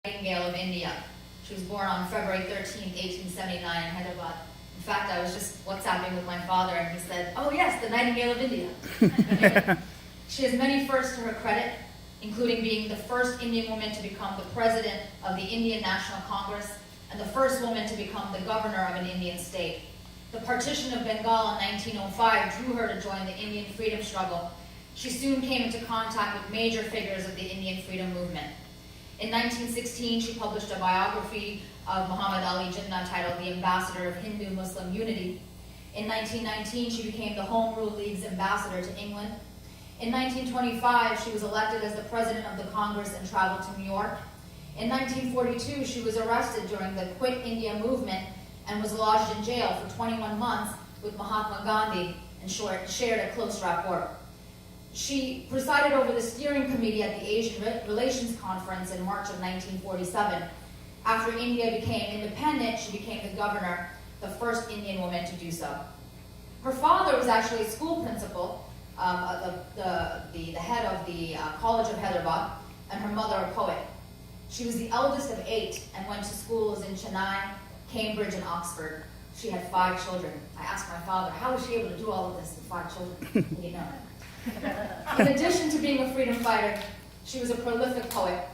Nightingale of India. She was born on February 13, 1879 in Hyderabad. In fact, I was just WhatsApping with my father and he said, "Oh yes, the Nightingale of India." Anyway, she has many firsts to her credit, including being the first Indian woman to become the president of the Indian National Congress and the first woman to become the governor of an Indian state. The partition of Bengal in 1905 drew her to join the Indian freedom struggle. She soon came into contact with major figures of the Indian freedom movement. In 1916, she published a biography of Muhammad Ali Jinnah titled The Ambassador of Hindu-Muslim Unity. In 1919, she became the Home Rule League's ambassador to England. In 1925, she was elected as the president of the Congress and traveled to New York. In 1942, she was arrested during the Quit India movement and was lodged in jail for 21 months with Mahatma Gandhi and shared a close rapport. She presided over the steering committee at the Asian Relations Conference in March of 1947. After India became independent, she became the governor, the first Indian woman to do so. Her father was actually a school principal, the head of the College of Hyderabad, and her mother a poet. She was the eldest of 8 and went to schools in Chennai, Cambridge, and Oxford. She had 5 children. I asked my father, how was she able to do all of this with 5 children? You know. In addition to being a freedom fighter, she was a prolific poet.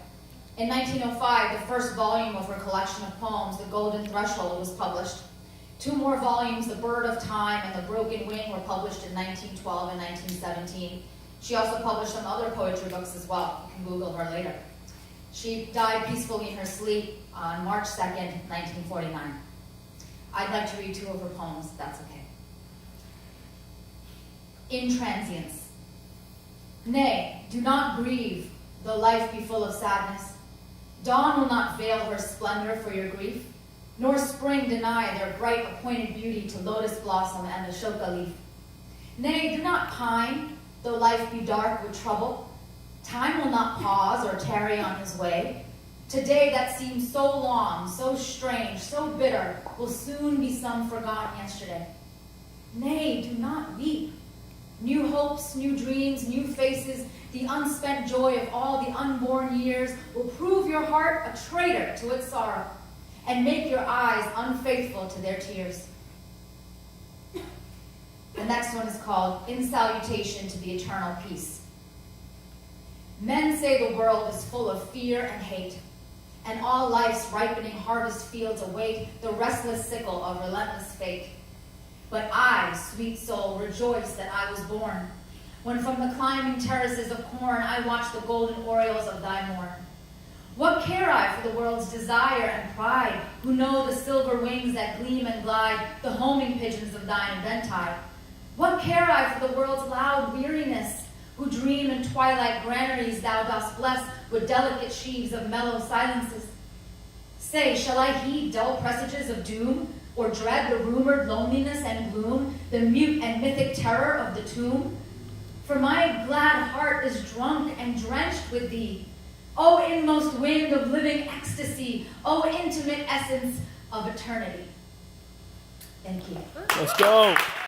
In 1905, the first volume of her collection of poems, The Golden Threshold, was published. 2 more volumes, The Bird of Time and The Broken Wing, were published in 1912 and 1917. She also published some other poetry books as well. You can Google her later. She died peacefully in her sleep on March 2nd, 1949. I'd like to read 2 of her poems, if that's okay. In Transience. Nay, do not grieve, though life be full of sadness. Dawn will not veil her splendor for your grief, nor spring deny their bright appointed beauty to lotus blossom and ashoka leaf. Nay, do not pine, though life be dark with trouble. Time will not pause or tarry on his way. Today that seems so long, so strange, so bitter, will soon be some forgotten yesterday. Nay, do not weep. New hopes, new dreams, new faces, the unspent joy of all the unborn years will prove your heart a traitor to its sorrow and make your eyes unfaithful to their tears. The next one is called In Salutation to the Eternal Peace. Men say the world is full of fear and hate, and all life's ripening harvest fields await the restless sickle of relentless fate. But I, sweet soul, rejoice that I was born, when from the climbing terraces of corn I watched the golden orioles of thy morn. What care I for the world's desire and pride, who know the silver wings that gleam and glide, the homing pigeons of thine eventide? What care I for the world's loud weariness, who dream in twilight granaries thou dost bless with delicate sheaves of mellow silences? Say, shall I heed dull presages of doom, or dread the rumored loneliness and gloom, the mute and mythic terror of the tomb? For my glad heart is drunk and drenched with thee, O inmost wind of living ecstasy, O intimate essence of eternity. Thank you. Let's go.